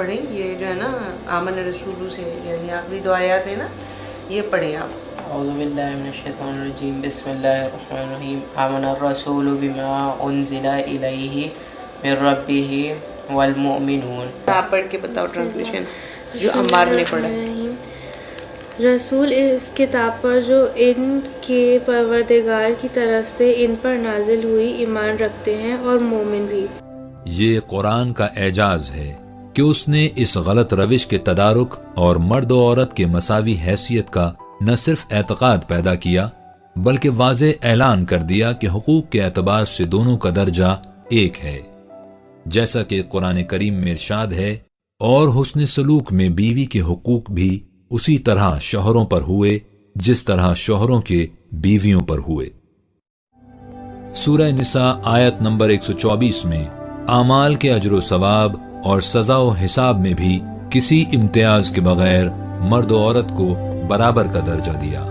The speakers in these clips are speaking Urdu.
پڑھیں یہ جو ہے نا آمن رسول سے، یعنی آخری دو آیات ہیں نا، یہ پڑھیں آپ۔ اعوذ باللہ من الشیطان الرجیم، بسم اللہ الرحمن الرحیم، آمن الرسول بما انزل الیہ من ربہ والمؤمنون۔ آپ پڑھ کے بتاؤ ٹرانسلیشن جو عمار نے پڑھا۔ رسول اس کتاب پر جو ان کے پروردگار کی طرف سے ان پر نازل ہوئی ایمان رکھتے ہیں اور مومن بھی۔ یہ قرآن کا اعجاز ہے کہ اس نے اس غلط روش کے تدارک اور مرد و عورت کے مساوی حیثیت کا نہ صرف اعتقاد پیدا کیا بلکہ واضح اعلان کر دیا کہ حقوق کے اعتبار سے دونوں کا درجہ ایک ہے، جیسا کہ قرآن کریم میں ارشاد ہے، اور حسن سلوک میں بیوی کے حقوق بھی اسی طرح شوہروں پر ہوئے جس طرح شوہروں کے بیویوں پر ہوئے۔ سورہ نساء آیت نمبر 124 میں اعمال کے اجر و ثواب اور سزا و حساب میں بھی کسی امتیاز کے بغیر مرد و عورت کو برابر کا درجہ دیا،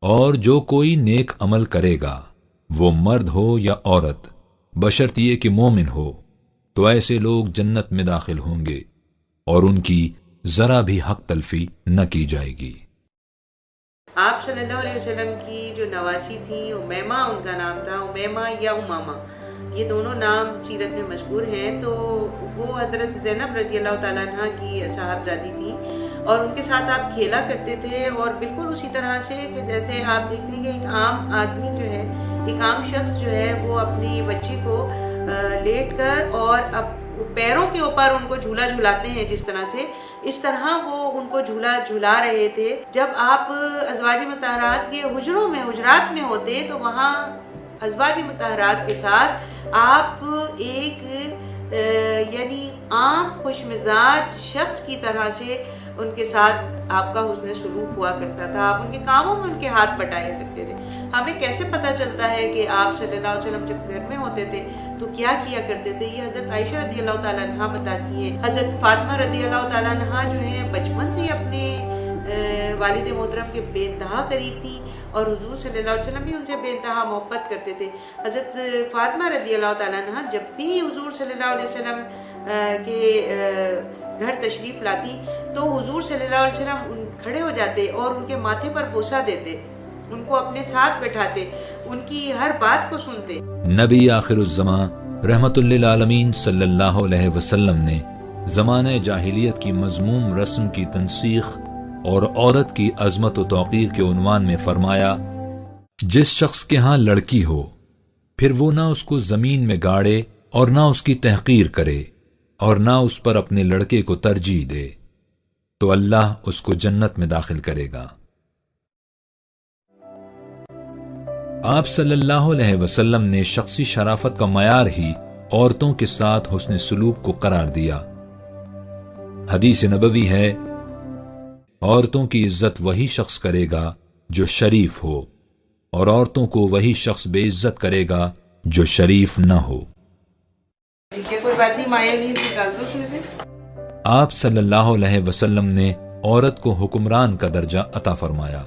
اور جو کوئی نیک عمل کرے گا وہ مرد ہو یا عورت بشرط یہ کہ مومن ہو تو ایسے لوگ جنت میں داخل ہوں گے اور ان کی ذرا بھی حق تلفی نہ کی جائے گی۔ آپ صلی اللہ علیہ وسلم کی جو نواسی تھیں امیمہ ان کا نام تھا، امیمہ یا امامہ، یہ دونوں نام سیرت میں مذکور ہیں۔ تو وہ حضرت زینب رضی اللہ تعالیٰ عنہ کی صاحبزادی تھیں اور ان کے ساتھ آپ کھیلا کرتے تھے، اور بالکل اسی طرح سے کہ جیسے آپ دیکھتے ہیں کہ ایک عام آدمی جو ہے، ایک عام شخص جو ہے وہ اپنی بچی کو لیٹ کر اور پیروں کے اوپر ان کو جھولا جھولاتے ہیں جس طرح سے، اس طرح وہ ان کو جھولا جھولا رہے تھے۔ جب آپ ازواج مطہرات کے حجرات میں ہوتے تو وہاں ازواج مطہرات کے ساتھ آپ ایک یعنی عام خوش مزاج شخص کی طرح سے ان کے ساتھ آپ کا حسن سلوک ہوا کرتا تھا، آپ ان کے کاموں میں ان کے ہاتھ بٹایا کرتے تھے۔ ہمیں کیسے پتہ چلتا ہے کہ آپ صلی اللہ علیہ وسلم جب گھر میں ہوتے تھے تو کیا کیا کرتے تھے؟ یہ حضرت عائشہ رضی اللہ تعالیٰ عنہ بتاتی ہیں۔ حضرت فاطمہ رضی اللہ تعالیٰ عنہ جو ہیں بچپن سے اپنے والد محترم کے بے انتہا قریب تھیں، اور حضور صلی اللہ علیہ وسلم بھی ان سے بے انتہا محبت کرتے تھے۔ حضرت فاطمہ رضی اللہ تعالیٰ عنہ جب بھی حضور صلی اللہ علیہ وسلم کے گھر تشریف لاتی تو حضور صلی اللہ علیہ وسلم کھڑے ہو جاتے اور ان کے ماتھے پر بوسہ دیتے، ان کو اپنے ساتھ بٹھاتے، ان کی ہر بات کو سنتے۔ نبی آخر الزمان رحمت للعالمین صلی اللہ علیہ وسلم نے زمانہ جاہلیت کی مذموم رسم کی تنسیخ اور عورت کی عظمت و توقیر کے عنوان میں فرمایا، جس شخص کے ہاں لڑکی ہو پھر وہ نہ اس کو زمین میں گاڑے اور نہ اس کی تحقیر کرے اور نہ اس پر اپنے لڑکے کو ترجیح دے تو اللہ اس کو جنت میں داخل کرے گا۔ آپ صلی اللہ علیہ وسلم نے شخصی شرافت کا معیار ہی عورتوں کے ساتھ حسن سلوک کو قرار دیا۔ حدیث نبوی ہے، عورتوں کی عزت وہی شخص کرے گا جو شریف ہو، اور عورتوں کو وہی شخص بے عزت کرے گا جو شریف نہ ہو۔ کوئی بات نہیں، مایونیز نکال دو اس میں سے۔ آپ صلی اللہ علیہ وسلم نے عورت کو حکمران کا درجہ عطا فرمایا۔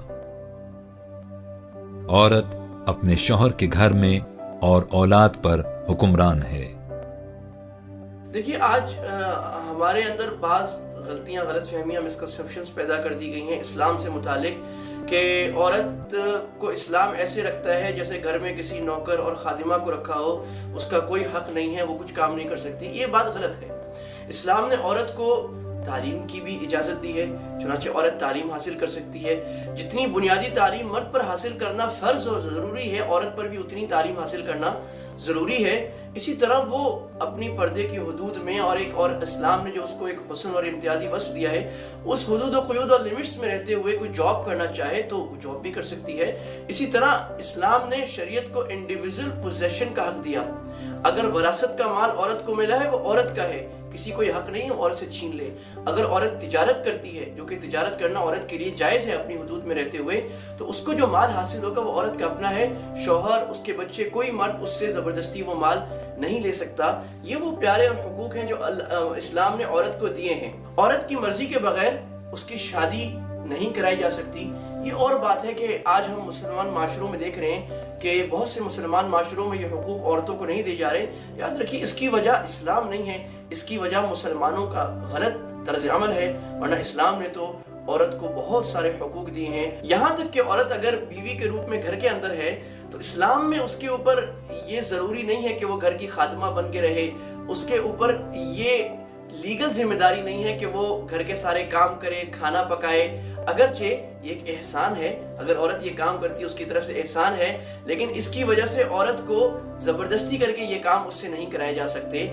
عورت اپنے شوہر کے گھر میں اور اولاد پر حکمران ہے۔ دیکھیے آج ہمارے اندر بعض غلطیاں، غلط فہمیاں، مسکنسیپشنز پیدا کر دی گئی ہیں اسلام سے متعلق کہ عورت کو اسلام ایسے رکھتا ہے جیسے گھر میں کسی نوکر اور خادمہ کو رکھا ہو، اس کا کوئی حق نہیں ہے، وہ کچھ کام نہیں کر سکتی۔ یہ بات غلط ہے۔ اسلام نے عورت کو تعلیم کی بھی اجازت دی ہے، چنانچہ عورت تعلیم حاصل کر سکتی ہے۔ جتنی بنیادی تعلیم مرد پر حاصل کرنا فرض اور ضروری ہے، عورت پر بھی اتنی تعلیم حاصل کرنا ضروری ہے۔ اسی طرح وہ اپنی پردے کی حدود میں اور اسلام نے جو اس کو ایک حسن اور امتیازی وصف دیا ہے، اس حدود و قیود اور لیمٹس میں رہتے ہوئے کوئی جاب کرنا چاہے تو وہ جاب بھی کر سکتی ہے۔ اسی طرح اسلام نے شریعت کو انڈیویژل پوزیشن کا حق دیا۔ اگر وراثت کا مال عورت کو ملا ہے وہ عورت کا ہے، کسی کو یہ حق نہیں ہے عورت سے چھین لے۔ اگر عورت تجارت کرتی ہے، جو کہ تجارت کرنا عورت کے لیے جائز ہے اپنی حدود میں رہتے ہوئے، تو اس کو جو مال حاصل ہوگا وہ عورت کا اپنا ہے۔ شوہر، اس کے بچے، کوئی مرد اس سے زبردستی وہ مال نہیں لے سکتا۔ یہ وہ پیارے اور حقوق ہیں جو اسلام نے عورت کو دیے ہیں۔ عورت کی مرضی کے بغیر اس کی شادی نہیں کرائی جا سکتی. یہ اور بات ہے کہ آج ہم مسلمان معاشروں میں دیکھ رہے ہیں کہ بہت سے مسلمان معاشروں میں یہ حقوق عورتوں کو نہیں دیے جا رہے. یاد رکھیے اس کی وجہ اسلام نہیں ہے, اس کی وجہ مسلمانوں کا غلط طرز عمل ہے, ورنہ اسلام نے تو عورت کو بہت سارے حقوق دیے ہیں. یہاں تک کہ عورت اگر بیوی کے روپ میں گھر کے اندر ہے تو اسلام میں اس کے اوپر یہ ضروری نہیں ہے کہ وہ گھر کی خادمہ بن کے رہے. اس کے اوپر یہ لیگل ذمہ داری نہیں ہے کہ وہ گھر کے سارے کام کرے, کھانا پکائے. اگرچہ یہ ایک احسان ہے, اگر عورت یہ کام کرتی ہے اس کی طرف سے احسان ہے, لیکن اس کی وجہ سے عورت کو زبردستی کر کے یہ کام اس سے نہیں کرائے جا سکتے.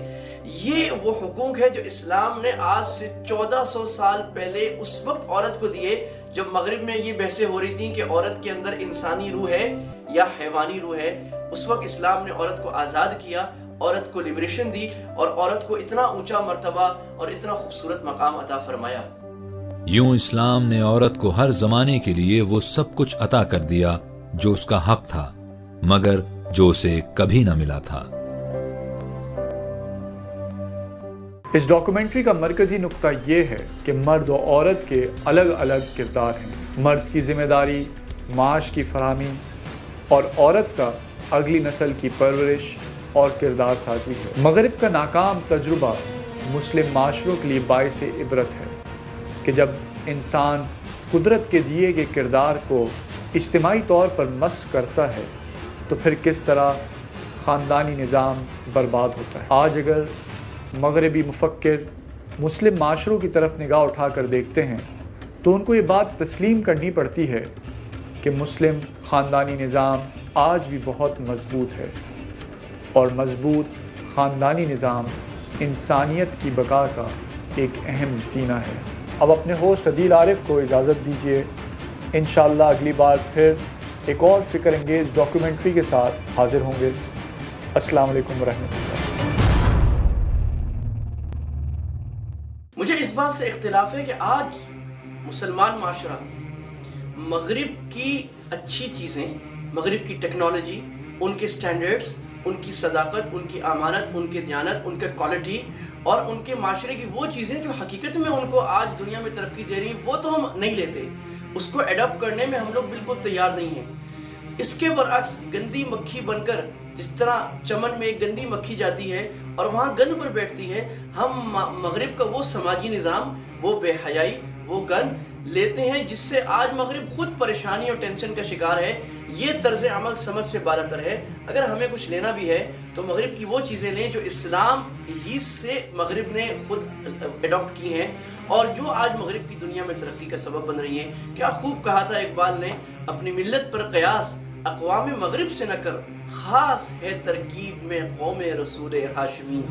یہ وہ حقوق ہے جو اسلام نے آج سے 1400 سال پہلے اس وقت عورت کو دیے جب مغرب میں یہ بحثیں ہو رہی تھیں کہ عورت کے اندر انسانی روح ہے یا حیوانی روح ہے. اس وقت اسلام نے عورت کو آزاد کیا, عورت کو لبریشن دی اور عورت کو اتنا اونچا مرتبہ اور اتنا خوبصورت مقام عطا فرمایا. یوں اسلام نے عورت کو ہر زمانے کے لیے وہ سب کچھ عطا کر دیا جو اس کا حق تھا, مگر جو اسے کبھی نہ ملا تھا. اس ڈاکومنٹری کا مرکزی نقطہ یہ ہے کہ مرد و عورت کے الگ الگ کردار ہیں. مرد کی ذمہ داری معاش کی فراہمی اور عورت کا اگلی نسل کی پرورش اور کردار سازی ہے. مغرب کا ناکام تجربہ مسلم معاشروں کے لیے باعث عبرت ہے کہ جب انسان قدرت کے دیے گئے کردار کو اجتماعی طور پر مسخ کرتا ہے تو پھر کس طرح خاندانی نظام برباد ہوتا ہے. آج اگر مغربی مفکر مسلم معاشروں کی طرف نگاہ اٹھا کر دیکھتے ہیں تو ان کو یہ بات تسلیم کرنی پڑتی ہے کہ مسلم خاندانی نظام آج بھی بہت مضبوط ہے, اور مضبوط خاندانی نظام انسانیت کی بقا کا ایک اہم زینہ ہے. اب اپنے ہوسٹ عدیل عارف کو اجازت دیجیے. انشاءاللہ اگلی بار پھر ایک اور فکر انگیز ڈاکیومنٹری کے ساتھ حاضر ہوں گے. السلام علیکم ورحمۃ اللہ. مجھے اس بات سے اختلاف ہے کہ آج مسلمان معاشرہ مغرب کی اچھی چیزیں, مغرب کی ٹیکنالوجی, ان کے سٹینڈرڈز, ان کی صداقت, ان کی امانت, ان کی دیانت, ان کے کوالٹی اور ان کے معاشرے کی وہ چیزیں جو حقیقت میں ان کو آج دنیا میں ترقی دے رہی ہیں, وہ تو ہم نہیں لیتے. اس کو ایڈاپٹ کرنے میں ہم لوگ بالکل تیار نہیں ہیں. اس کے برعکس گندی مکھی بن کر, جس طرح چمن میں ایک گندی مکھی جاتی ہے اور وہاں گند پر بیٹھتی ہے, ہم مغرب کا وہ سماجی نظام, وہ بے حیائی, وہ گند لیتے ہیں جس سے آج مغرب خود پریشانی اور ٹینشن کا شکار ہے. یہ طرز عمل سمجھ سے بالاتر ہے. اگر ہمیں کچھ لینا بھی ہے تو مغرب کی وہ چیزیں لیں جو اسلام ہی سے مغرب نے خود ایڈاپٹ کی ہیں اور جو آج مغرب کی دنیا میں ترقی کا سبب بن رہی ہیں. کیا خوب کہا تھا اقبال نے, اپنی ملت پر قیاس اقوام مغرب سے نہ کر, خاص ہے ترکیب میں قوم رسول ہاشمی.